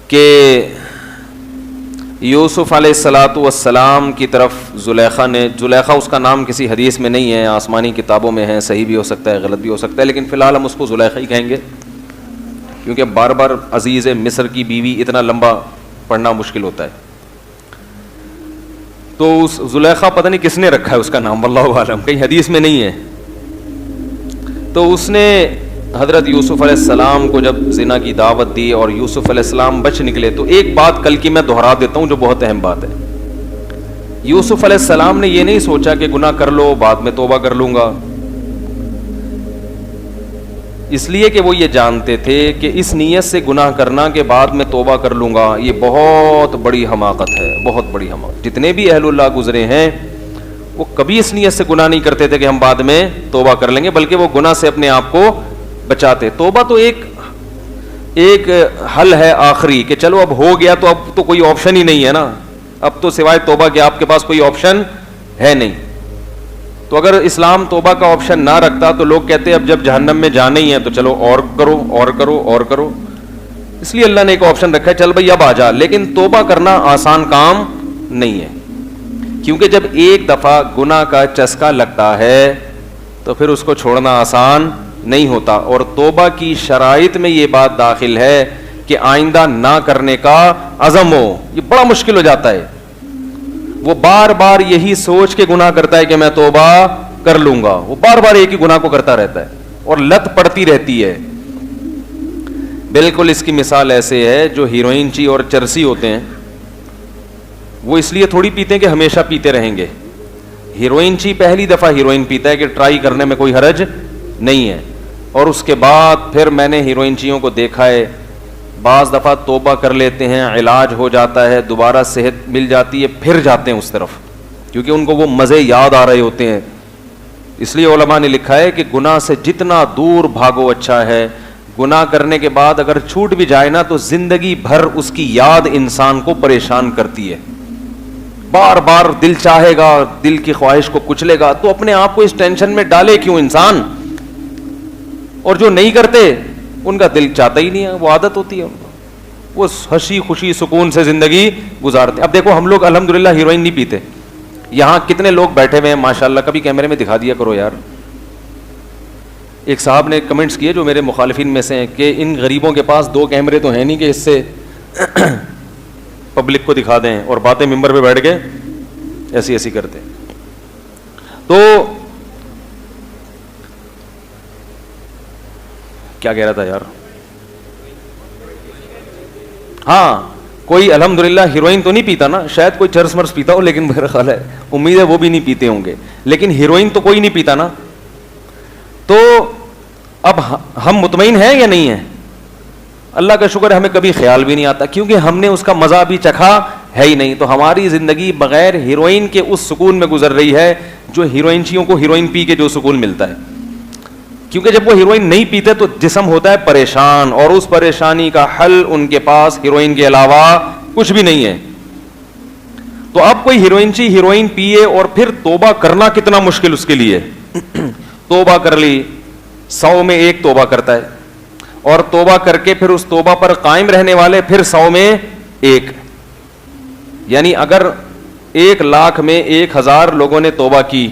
کہ یوسف علیہ الصلاۃ والسلام کی طرف زلیخا اس کا نام کسی حدیث میں نہیں ہے، آسمانی کتابوں میں ہے، صحیح بھی ہو سکتا ہے غلط بھی ہو سکتا ہے، لیکن فی الحال ہم اس کو زلیخا ہی کہیں گے کیونکہ بار بار عزیز مصر کی بیوی اتنا لمبا پڑھنا مشکل ہوتا ہے. تو اس زلیخا پتہ نہیں کس نے رکھا ہے اس کا نام، واللہ عالم، کہیں حدیث میں نہیں ہے. تو اس نے حضرت یوسف علیہ السلام کو جب زنا کی دعوت دی اور یوسف علیہ السلام بچ نکلے، تو ایک بات کل کی میں دہرا دیتا ہوں جو بہت اہم بات ہے. یوسف علیہ السلام نے یہ نہیں سوچا کہ گناہ کر لو بعد میں توبہ کر لوں گا، اس لیے کہ وہ یہ جانتے تھے کہ اس نیت سے گناہ کرنا کہ بعد میں توبہ کر لوں گا یہ بہت بڑی حماقت ہے، بہت بڑی حماقت. جتنے بھی اہل اللہ گزرے ہیں وہ کبھی اس نیت سے گناہ نہیں کرتے تھے کہ ہم بعد میں توبہ کر لیں گے، بلکہ وہ گناہ سے اپنے آپ کو بچاتے. توبہ تو ایک حل ہے آخری کہ چلو اب ہو گیا تو اب تو کوئی آپشن ہی نہیں ہے نا، اب تو سوائے توبہ کے آپ کے پاس کوئی آپشن ہے نہیں. تو اگر اسلام توبہ کا آپشن نہ رکھتا تو لوگ کہتے اب جب جہنم میں جانا ہی ہے تو چلو اور کرو اور کرو اور کرو. اس لیے اللہ نے ایک آپشن رکھا ہے، چل بھائی اب آ جا. لیکن توبہ کرنا آسان کام نہیں ہے، کیونکہ جب ایک دفعہ گناہ کا چسکا لگتا ہے تو پھر اس کو چھوڑنا آسان نہیں ہوتا. اور توبہ کی شرائط میں یہ بات داخل ہے کہ آئندہ نہ کرنے کا عزم ہو. یہ بڑا مشکل ہو جاتا ہے، وہ بار بار یہی سوچ کے گناہ کرتا ہے کہ میں توبہ کر لوں گا، وہ بار بار ایک ہی گناہ کو کرتا رہتا ہے اور لت پڑتی رہتی ہے. بالکل اس کی مثال ایسے ہے جو ہیروئن چی اور چرسی ہوتے ہیں، وہ اس لیے تھوڑی پیتے ہیں کہ ہمیشہ پیتے رہیں گے. ہیروئن چی پہلی دفعہ ہیروئن پیتا ہے کہ ٹرائی کرنے میں کوئی حرج نہیں ہے، اور اس کے بعد پھر میں نے ہیروئن چیوں کو دیکھا ہے بعض دفعہ توبہ کر لیتے ہیں، علاج ہو جاتا ہے، دوبارہ صحت مل جاتی ہے، پھر جاتے ہیں اس طرف کیونکہ ان کو وہ مزے یاد آ رہے ہوتے ہیں. اس لیے علماء نے لکھا ہے کہ گناہ سے جتنا دور بھاگو اچھا ہے. گناہ کرنے کے بعد اگر چھوٹ بھی جائے نا تو زندگی بھر اس کی یاد انسان کو پریشان کرتی ہے، بار بار دل چاہے گا، دل کی خواہش کو کچلے گا. تو اپنے آپ کو اس ٹینشن میں ڈالے کیوں انسان؟ اور جو نہیں کرتے ان کا دل چاہتا ہی نہیں ہے، وہ عادت ہوتی ہے ان کو، وہ ہنسی خوشی سکون سے زندگی گزارتے. اب دیکھو ہم لوگ الحمدللہ ہیروئن نہیں پیتے، یہاں کتنے لوگ بیٹھے ہوئے ہیں ماشاءاللہ، کبھی کیمرے میں دکھا دیا کرو یار. ایک صاحب نے کمنٹس کیے جو میرے مخالفین میں سے ہیں کہ ان غریبوں کے پاس 2 کیمرے تو ہیں نہیں کہ اس سے پبلک کو دکھا دیں اور باتیں ممبر پہ بیٹھ کے ایسی کرتے. تو کیا کہہ رہا تھا یار؟ ہاں کوئی الحمدللہ ہیروئن تو نہیں پیتا نا، شاید کوئی چرس مرس پیتا ہو، لیکن میرا خیال ہے امید ہے وہ بھی نہیں پیتے ہوں گے، لیکن ہیروئن تو کوئی نہیں پیتا نا. تو اب ہم مطمئن ہیں یا نہیں ہیں؟ اللہ کا شکر ہے ہمیں کبھی خیال بھی نہیں آتا کیونکہ ہم نے اس کا مزہ بھی چکھا ہے ہی نہیں. تو ہماری زندگی بغیر ہیروئن کے اس سکون میں گزر رہی ہے جو ہیروئنچیوں کو ہیروئن پی کے جو سکون ملتا ہے. کیونکہ جب وہ ہیروئن نہیں پیتے تو جسم ہوتا ہے پریشان، اور اس پریشانی کا حل ان کے پاس ہیروئن کے علاوہ کچھ بھی نہیں ہے. تو اب کوئی ہیروئنچی ہیروئن پیے اور پھر توبہ کرنا کتنا مشکل اس کے لیے. توبہ کر لی، 100 میں 1 توبہ کرتا ہے، اور توبہ کر کے پھر اس توبہ پر قائم رہنے والے پھر 100 میں 1. یعنی اگر 1 لاکھ میں 1000 لوگوں نے توبہ کی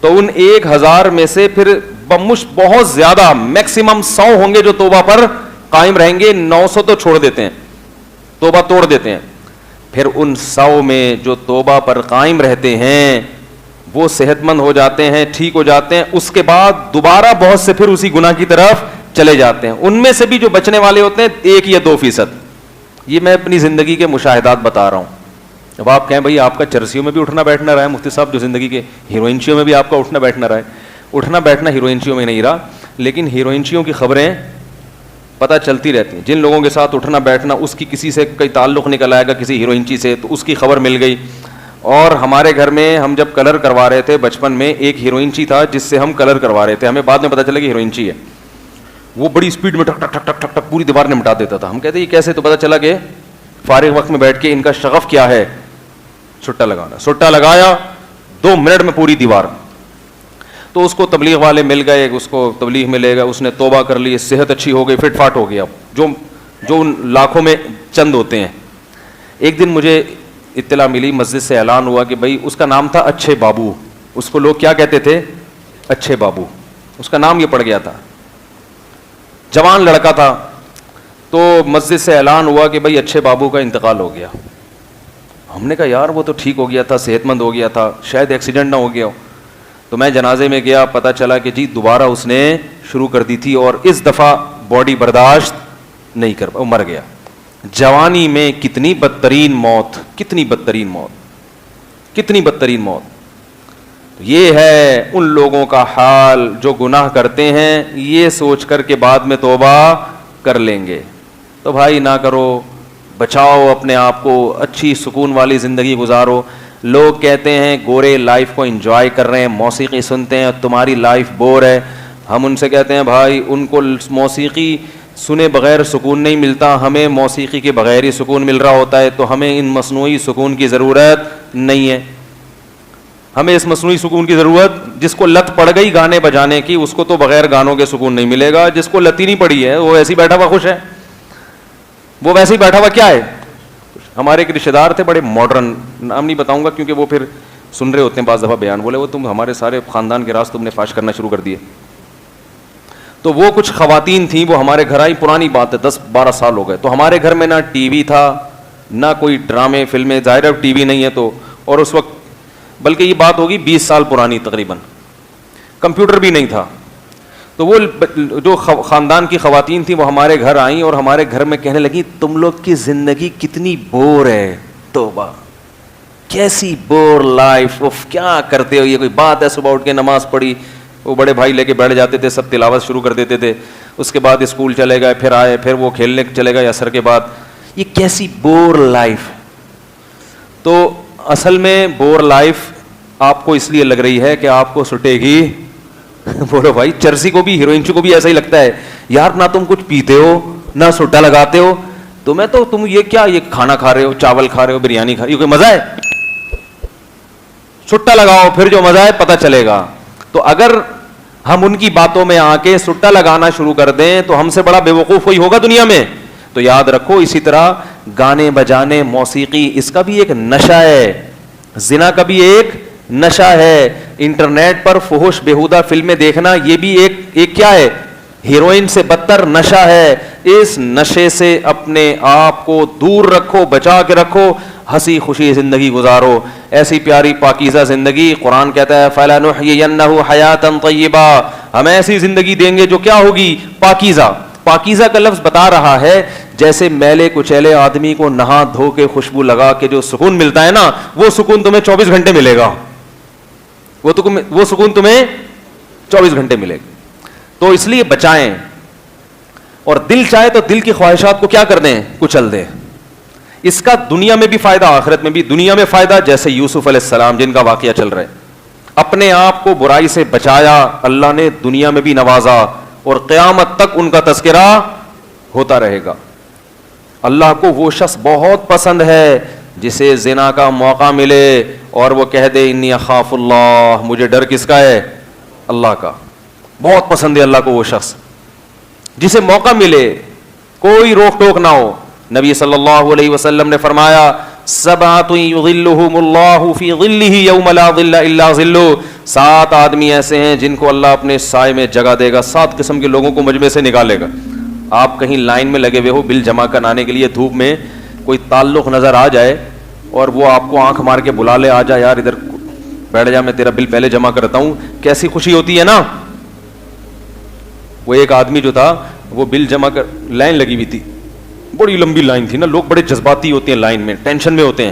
تو ان 1000 میں سے پھر بہت زیادہ میکسیمم 100 ہوں گے جو توبہ پر قائم رہیں گے، 900 تو چھوڑ دیتے ہیں، توبہ توڑ دیتے ہیں. پھر ان 100 میں جو توبہ پر قائم رہتے ہیں وہ صحت مند ہو جاتے ہیں، ٹھیک ہو جاتے ہیں، اس کے بعد دوبارہ بہت سے پھر اسی گناہ کی طرف چلے جاتے ہیں. ان میں سے بھی جو بچنے والے ہوتے ہیں 1 یا 2%. یہ میں اپنی زندگی کے مشاہدات بتا رہا ہوں. اب آپ کہیں بھائی آپ کا چرسیوں میں بھی اٹھنا بیٹھنا رہا ہے مفتی صاحب، جو زندگی کے ہیروئنچیوں میں بھی آپ کا اٹھنا بیٹھنا رہا ہے. اٹھنا بیٹھنا ہیروئنچیوں میں نہیں رہا، لیکن ہیروئنچیوں کی خبریں پتہ چلتی رہتی ہیں. جن لوگوں کے ساتھ اٹھنا بیٹھنا اس کی کسی سے کوئی تعلق نکل آئے گا کسی ہیروئنچی سے تو اس کی خبر مل گئی. اور ہمارے گھر میں ہم جب کلر کروا رہے تھے بچپن میں، ایک ہیروئنچی تھا جس سے ہم کلر کروا رہے تھے، ہمیں بعد میں پتہ چلا کہ ہیروئنچی ہے. وہ بڑی اسپیڈ میں ٹک ٹک ٹک ٹک ٹک ٹک پوری دیوار نے مٹا دیتا تھا. ہم کہتے یہ کیسے؟ تو پتہ چلا کہ فارغ وقت میں بیٹھ کے ان کا شغف کیا ہے، سٹا لگانا. سٹا لگایا 2 منٹ میں پوری دیوار. تو اس کو تبلیغ والے مل گئے، اس کو تبلیغ میں لے گئے، اس نے توبہ کر لی، صحت اچھی ہو گئی، فٹ فاٹ ہو گیا. جو لاکھوں میں چند ہوتے ہیں. ایک دن مجھے اطلاع ملی, مسجد سے اعلان ہوا کہ بھائی اس کا نام تھا اچھے بابو, اس کو لوگ کیا کہتے تھے, اچھے بابو, اس کا نام یہ پڑ گیا تھا, جوان لڑکا تھا. تو مسجد سے اعلان ہوا کہ بھائی اچھے بابو کا انتقال ہو گیا. ہم نے کہا یار وہ تو ٹھیک ہو گیا تھا, صحت مند ہو گیا تھا, شاید ایکسیڈنٹ نہ ہو گیا ہو. تو میں جنازے میں گیا, پتہ چلا کہ جی دوبارہ اس نے شروع کر دی تھی اور اس دفعہ باڈی برداشت نہیں کر پا, مر گیا. جوانی میں کتنی بدترین موت, کتنی بدترین موت, کتنی بدترین موت. یہ ہے ان لوگوں کا حال جو گناہ کرتے ہیں یہ سوچ کر کے بعد میں توبہ کر لیں گے. تو بھائی نہ کرو, بچاؤ اپنے آپ کو, اچھی سکون والی زندگی گزارو. لوگ کہتے ہیں گورے لائف کو انجوائے کر رہے ہیں, موسیقی سنتے ہیں, تمہاری لائف بور ہے. ہم ان سے کہتے ہیں بھائی ان کو موسیقی سنے بغیر سکون نہیں ملتا, ہمیں موسیقی کے بغیر ہی سکون مل رہا ہوتا ہے. تو ہمیں ان مصنوعی سکون کی ضرورت نہیں ہے. ہمیں اس مصنوعی سکون کی ضرورت, جس کو لت پڑ گئی گانے بجانے کی اس کو تو بغیر گانوں کے سکون نہیں ملے گا. جس کو لت ہی نہیں پڑی ہے وہ ایسے ہی بیٹھا ہوا خوش ہے, وہ ویسے ہی بیٹھا ہوا کیا ہے. ہمارے ایک رشتے دار تھے بڑے ماڈرن, نام نہیں بتاؤں گا کیونکہ وہ پھر سن رہے ہوتے ہیں بعض دفعہ بیان, بولے وہ تم ہمارے سارے خاندان کے راز تم نے فاش کرنا شروع کر دیے. تو وہ کچھ خواتین تھیں, وہ ہمارے گھر آئی, پرانی بات ہے 10-12 سال ہو گئے. تو ہمارے گھر میں نہ ٹی وی تھا نہ کوئی ڈرامے فلمیں, ظاہر اب ٹی وی نہیں ہے تو, اور اس وقت بلکہ یہ بات ہوگی 20 سال پرانی تقریباً, کمپیوٹر بھی نہیں تھا. تو وہ جو خاندان کی خواتین تھیں وہ ہمارے گھر آئیں اور ہمارے گھر میں کہنے لگی تم لوگ کی زندگی کتنی بور ہے, توبہ کیسی بور لائف, اف کیا کرتے ہو, یہ کوئی بات ہے. صبح اٹھ کے نماز پڑھی, وہ بڑے بھائی لے کے بیٹھ جاتے تھے, سب تلاوت شروع کر دیتے تھے, اس کے بعد اسکول چلے گئے, پھر آئے, پھر وہ کھیلنے چلے گئے عصر کے بعد. یہ کیسی بور لائف. تو اصل میں بور لائف آپ کو اس لیے لگ رہی ہے کہ آپ کو سٹے گی. بولو بھائی, چرسی کو بھی ہیروئن کو بھی ایسا ہی لگتا ہے یار, نہ تم کچھ پیتے ہو نہ سٹا لگاتے ہو, تمہیں تو تم یہ کیا یہ کھانا کھا رہے ہو, چاول کھا رہے ہو, بریانی کھا رہے ہو, یہ کوئی مزہ ہے. سٹا لگاؤ پھر جو مزہ ہے پتہ چلے گا. تو اگر ہم ان کی باتوں میں آ کے سٹا لگانا شروع کر دیں تو ہم سے بڑا بے وقوف کوئی ہوگا دنیا میں. تو یاد رکھو اسی طرح گانے بجانے موسیقی اس کا بھی ایک نشہ ہے, زنا کا بھی ایک نشہ ہے. انٹرنیٹ پر فحش بےہودہ فلمیں دیکھنا یہ بھی ایک کیا ہے, ہیروئن سے بدتر نشہ ہے. اس نشے سے اپنے آپ کو دور رکھو, بچا کے رکھو, ہنسی خوشی زندگی گزارو, ایسی پیاری پاکیزہ زندگی. قرآن کہتا ہے فَلَنُحْيِيَنَّهُ حَيَاةً طَيِّبَةً, ہم ایسی زندگی دیں گے جو کیا ہوگی, پاکیزہ. پاکیزہ کا لفظ بتا رہا ہے جیسے میلے کچیلے آدمی کو نہا دھو کے خوشبو لگا کے جو سکون ملتا ہے نا, وہ سکون تمہیں 24 گھنٹے ملے گا, وہ سکون تمہیں 24 گھنٹے ملے گا. تو اس لیے بچائیں, اور دل چاہے تو دل کی خواہشات کو کیا کر دیں, کچل دیں. اس کا دنیا میں بھی فائدہ آخرت میں بھی. دنیا میں فائدہ جیسے یوسف علیہ السلام جن کا واقعہ چل رہا ہے, اپنے آپ کو برائی سے بچایا, اللہ نے دنیا میں بھی نوازا اور قیامت تک ان کا تذکرہ ہوتا رہے گا. اللہ کو وہ شخص بہت پسند ہے جسے زنا کا موقع ملے اور وہ کہہ دے انی اخاف اللہ, مجھے ڈر کس کا ہے, اللہ کا. بہت پسند ہے اللہ کو وہ شخص جسے موقع ملے, کوئی روک ٹوک نہ ہو. نبی صلی اللہ علیہ وسلم نے فرمایا سبعۃ یظلھم اللہ فی ظلہ یوم لا ظل الا ظلہ, 7 آدمی ایسے ہیں جن کو اللہ اپنے سائے میں جگہ دے گا. 7 قسم کے لوگوں کو مجمع سے نکالے گا. آپ کہیں لائن میں لگے ہوئے ہو بل جمع کرانے کے لیے, دھوپ میں کوئی تعلق نظر آ جائے اور وہ آپ کو آنکھ مار کے بلا لے, آ جا یار ادھر بیٹھ جا, میں تیرا بل پہلے جمع کرتا ہوں, کیسی خوشی ہوتی ہے نا. وہ ایک آدمی جو تھا وہ بل جمع کر, لائن لگی ہوئی تھی, بڑی لمبی لائن تھی نا, لوگ بڑے جذباتی ہوتے ہیں لائن میں, ٹینشن میں ہوتے ہیں.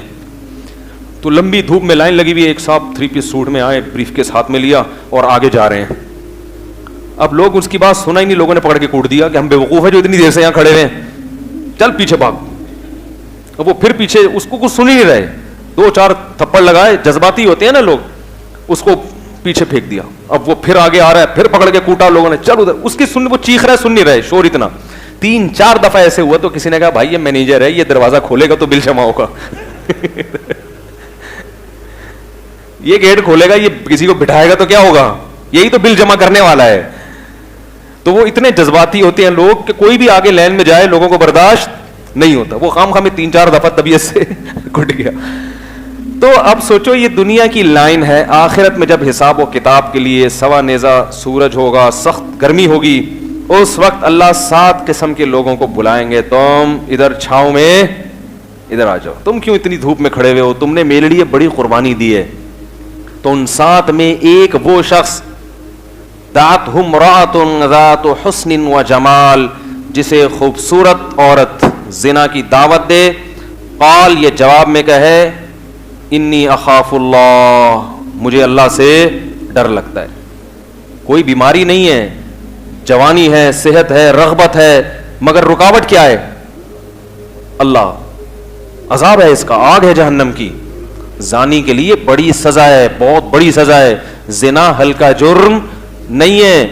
تو لمبی دھوپ میں لائن لگی ہوئی, ایک صاحب 3 پیس سوٹ میں آئے, بریف کیس ہاتھ میں لیا اور آگے جا رہے ہیں. اب لوگ اس کی بات سنا ہی نہیں, لوگوں نے پکڑ کے کوٹ دیا کہ ہم بے وقوف ہیں جو اتنی دیر سے یہاں کھڑے ہوئے ہیں, چل پیچھے بھاگ. اب وہ پھر پیچھے, اس کو کچھ سن ہی نہیں رہے, 2-4 تھپڑ لگائے, جذباتی ہوتے ہیں نا لوگ, اس کو پیچھے پھینک دیا. اب وہ پھر آگے آ رہا ہے, پھر پکڑ کے کوٹا لوگوں نے, چل ادھر. اس کی وہ چیخ رہا ہے, سن نہیں رہے, شور اتنا. 3-4 دفعہ ایسے ہوا تو کسی نے کہا بھائی یہ مینیجر ہے, یہ دروازہ کھولے گا تو بل جمع ہوگا. یہ گیٹ کھولے گا, یہ کسی کو بٹھائے گا تو کیا ہوگا, یہی تو بل جمع کرنے والا ہے. تو وہ اتنے جذباتی ہوتے ہیں لوگ کہ کوئی بھی آگے لائن میں جائے لوگوں کو برداشت نہیں ہوتا, وہ خام خواہ میں 3-4 دفعہ طبیعت سے گھٹ گیا. تو اب سوچو یہ دنیا کی لائن ہے, آخرت میں جب حساب و کتاب کے لیے سوا نیزہ سورج ہوگا, سخت گرمی ہوگی, اس وقت اللہ 7 قسم کے لوگوں کو بلائیں گے, تم ادھر چھاؤں میں ادھر آ جاؤ, تم کیوں اتنی دھوپ میں کھڑے ہوئے ہو, تم نے میرے لیے بڑی قربانی دی ہے. تو ان 7 میں ایک وہ شخص ذات امرأۃ ذات حسن و جمال, جسے خوبصورت عورت زنا کی دعوت دے, قال یہ جواب میں کہے انی اخاف اللہ, مجھے اللہ سے ڈر لگتا ہے. کوئی بیماری نہیں ہے, جوانی ہے, صحت ہے, رغبت ہے, مگر رکاوٹ کیا ہے؟ اللہ. عذاب ہے اس کا, آگ ہے جہنم کی. زانی کے لیے بڑی سزا ہے, بہت بڑی سزا ہے. زنا ہلکا جرم نہیں ہے,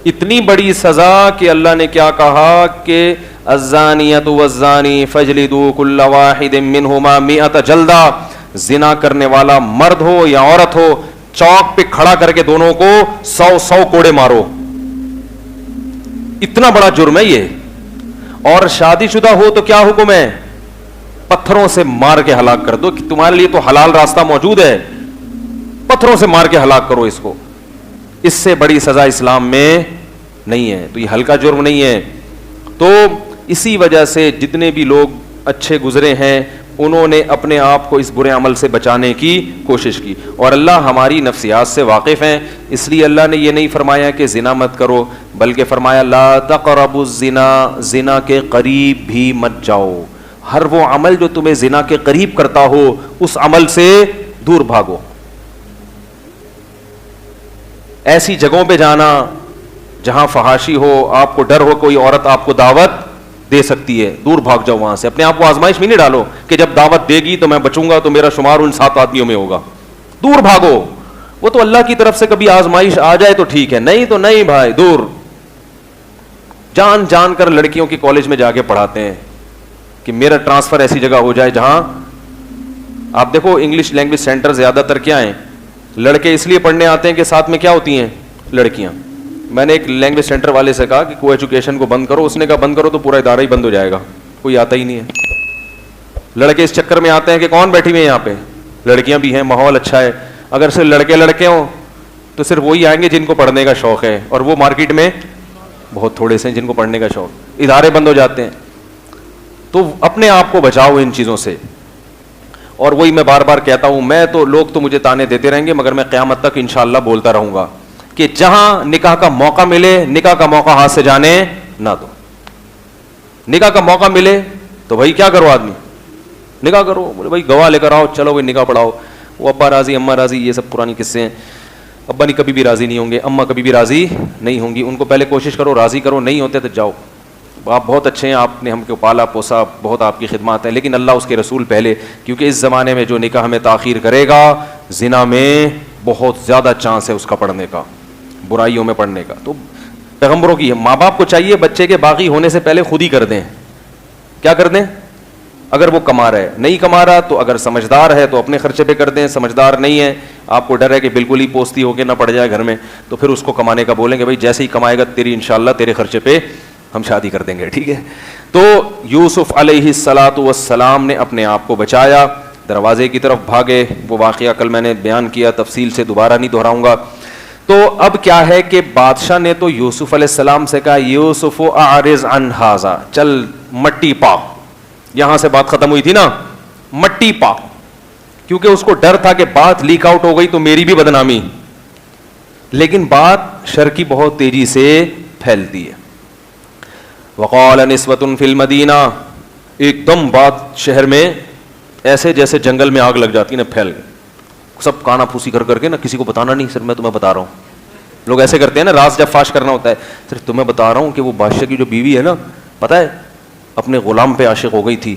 اتنی بڑی سزا کہ اللہ نے کیا کہا کہ الزانیۃ والزانی فاجلدوا کل واحد منہما 100 جلدہ. زنا کرنے والا مرد ہو یا عورت ہو, چوک پہ کھڑا کر کے دونوں کو 100 کوڑے مارو. اتنا بڑا جرم ہے یہ. اور شادی شدہ ہو تو کیا حکم ہے؟ پتھروں سے مار کے ہلاک کر دو, کہ تمہارے لیے تو حلال راستہ موجود ہے, پتھروں سے مار کے ہلاک کرو اس کو. اس سے بڑی سزا اسلام میں نہیں ہے, تو یہ ہلکا جرم نہیں ہے. تو اسی وجہ سے جتنے بھی لوگ اچھے گزرے ہیں انہوں نے اپنے آپ کو اس برے عمل سے بچانے کی کوشش کی, اور اللہ ہماری نفسیات سے واقف ہیں. اس لیے اللہ نے یہ نہیں فرمایا کہ زنا مت کرو, بلکہ فرمایا لا تقربوا الزنا, زنا کے قریب بھی مت جاؤ. ہر وہ عمل جو تمہیں زنا کے قریب کرتا ہو اس عمل سے دور بھاگو. ایسی جگہوں پہ جانا جہاں فحاشی ہو, آپ کو ڈر ہو کوئی عورت آپ کو دعوت دے سکتی ہے, دور بھاگ جاؤ وہاں سے. اپنے آپ کو آزمائش میں نہیں ڈالو کہ جب دعوت دے گی تو میں بچوں گا تو میرا شمار ان 7 آدمیوں میں ہوگا. دور بھاگو. وہ تو اللہ کی طرف سے کبھی آزمائش آ جائے تو ٹھیک ہے, نہیں تو نہیں بھائی, دور. جان جان کر لڑکیوں کی کالج میں جا کے پڑھاتے ہیں کہ میرا ٹرانسفر ایسی جگہ ہو جائے جہاں, آپ دیکھو انگلش لینگویج سینٹر زیادہ تر کیا ہیں, لڑکے اس لیے پڑھنے آتے ہیں کہ ساتھ میں کیا ہوتی ہیں لڑکیاں. میں نے ایک لینگویج سینٹر والے سے کہا کہ کو ایجوکیشن کو بند کرو, اس نے کہا بند کرو تو پورا ادارہ ہی بند ہو جائے گا, کوئی آتا ہی نہیں ہے. لڑکے اس چکر میں آتے ہیں کہ کون بیٹھی ہوئی ہیں یہاں پہ, لڑکیاں بھی ہیں, ماحول اچھا ہے. اگر صرف لڑکے ہوں تو صرف وہی آئیں گے جن کو پڑھنے کا شوق ہے, اور وہ مارکیٹ میں بہت تھوڑے سے ہیں جن کو پڑھنے کا شوق. ادارے بند ہو جاتے ہیں. تو اپنے آپ کو بچاؤ ان چیزوں سے. اور وہی میں بار بار کہتا ہوں, میں تو لوگ تو مجھے تانے دیتے رہیں گے مگر میں قیامت تک انشاءاللہ بولتا رہوں گا کہ جہاں نکاح کا موقع ملے, نکاح کا موقع ہاتھ سے جانے نہ دو. نکاح کا موقع ملے تو بھائی کیا کرو, آدمی نکاح کرو. بولے بھائی گواہ لے کر آؤ, چلو بھائی نکاح پڑھاؤ. وہ ابا راضی اماں راضی, یہ سب پرانی قصے ہیں. ابا نہیں کبھی بھی راضی نہیں ہوں گے, اماں کبھی بھی راضی نہیں ہوں گی. ان کو پہلے کوشش کرو راضی کرو, نہیں ہوتے تو جاؤ. آپ بہت اچھے ہیں, آپ نے ہم کو پالا پوسا, بہت آپ کی خدمات ہیں, لیکن اللہ اس کے رسول پہلے, کیونکہ اس زمانے میں جو نکاح میں تاخیر کرے گا زنا میں بہت زیادہ چانس ہے اس کا پڑھنے کا, برائیوں میں پڑھنے کا. تو پیغمبروں کی ماں باپ کو چاہیے بچے کے باغی ہونے سے پہلے خود ہی کر دیں. کیا کر دیں؟ اگر وہ کما رہا ہے, نہیں کما رہا تو اگر سمجھدار ہے تو اپنے خرچے پہ کر دیں, سمجھدار نہیں ہے, آپ کو ڈر ہے کہ بالکل ہی پوستی ہو کے نہ پڑ جائے گھر میں, تو پھر اس کو کمانے کا بولیں گے بھائی جیسے ہی کمائے گا تیری انشاءاللہ تیرے خرچے پہ ہم شادی کر دیں گے, ٹھیک ہے. تو یوسف علیہ الصلاۃ والسلام نے اپنے آپ کو بچایا, دروازے کی طرف بھاگے. وہ واقعہ کل میں نے بیان کیا, تفصیل سے دوبارہ نہیں دہراؤں گا. تو اب کیا ہے کہ بادشاہ نے تو یوسف علیہ السلام سے کہا یوسف اعرض عن ھذا, چل مٹی پا. یہاں سے بات ختم ہوئی تھی نا, مٹی پا, کیونکہ اس کو ڈر تھا کہ بات لیک آؤٹ ہو گئی تو میری بھی بدنامی. لیکن بات شر کی بہت تیزی سے پھیلتی ہے. وقال نسوۃ فی المدینہ, ایک دم بات شہر میں ایسے جیسے جنگل میں آگ لگ جاتی ہے نا, پھیل گئی. سب کانا پھوسی کر کر کے نا, کسی کو بتانا نہیں, صرف میں تمہیں بتا رہا ہوں. لوگ ایسے کرتے ہیں نا, راز جب فاش کرنا ہوتا ہے, صرف تمہیں بتا رہا ہوں کہ وہ بادشاہ کی جو بیوی ہے نا, پتہ ہے اپنے غلام پہ عاشق ہو گئی تھی,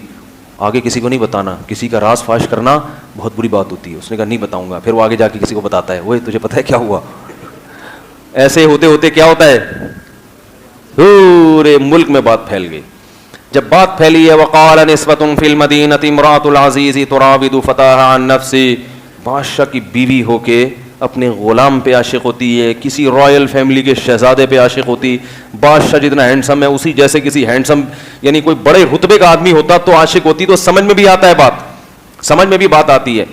آگے کسی کو نہیں بتانا, کسی کا راز فاش کرنا بہت بری بات ہوتی ہے. اس نے کہا نہیں بتاؤں گا, پھر وہ آگے جا کے کسی کو بتاتا ہے, وہ تجھے پتہ ہے کیا ہوا. ایسے ہوتے ہوتے کیا ہوتا ہے, پورے ملک میں بات پھیل گئی. جب بات پھیلی ہے وقال نسوۃ فی المدینہ امرأۃ العزیز تراود فتاها عن نفسہ, بادشاہ کی بیوی ہو کے اپنے غلام پہ عاشق ہوتی ہے, کسی رائل فیملی کے شہزادے پہ عاشق ہوتی, بادشاہ جتنا ہینڈسم ہے اسی جیسے کسی ہینڈسم یعنی کوئی بڑے رتبے کا آدمی ہوتا تو عاشق ہوتی, تو سمجھ میں بھی آتا ہے بات, سمجھ میں بھی بات آتی ہے.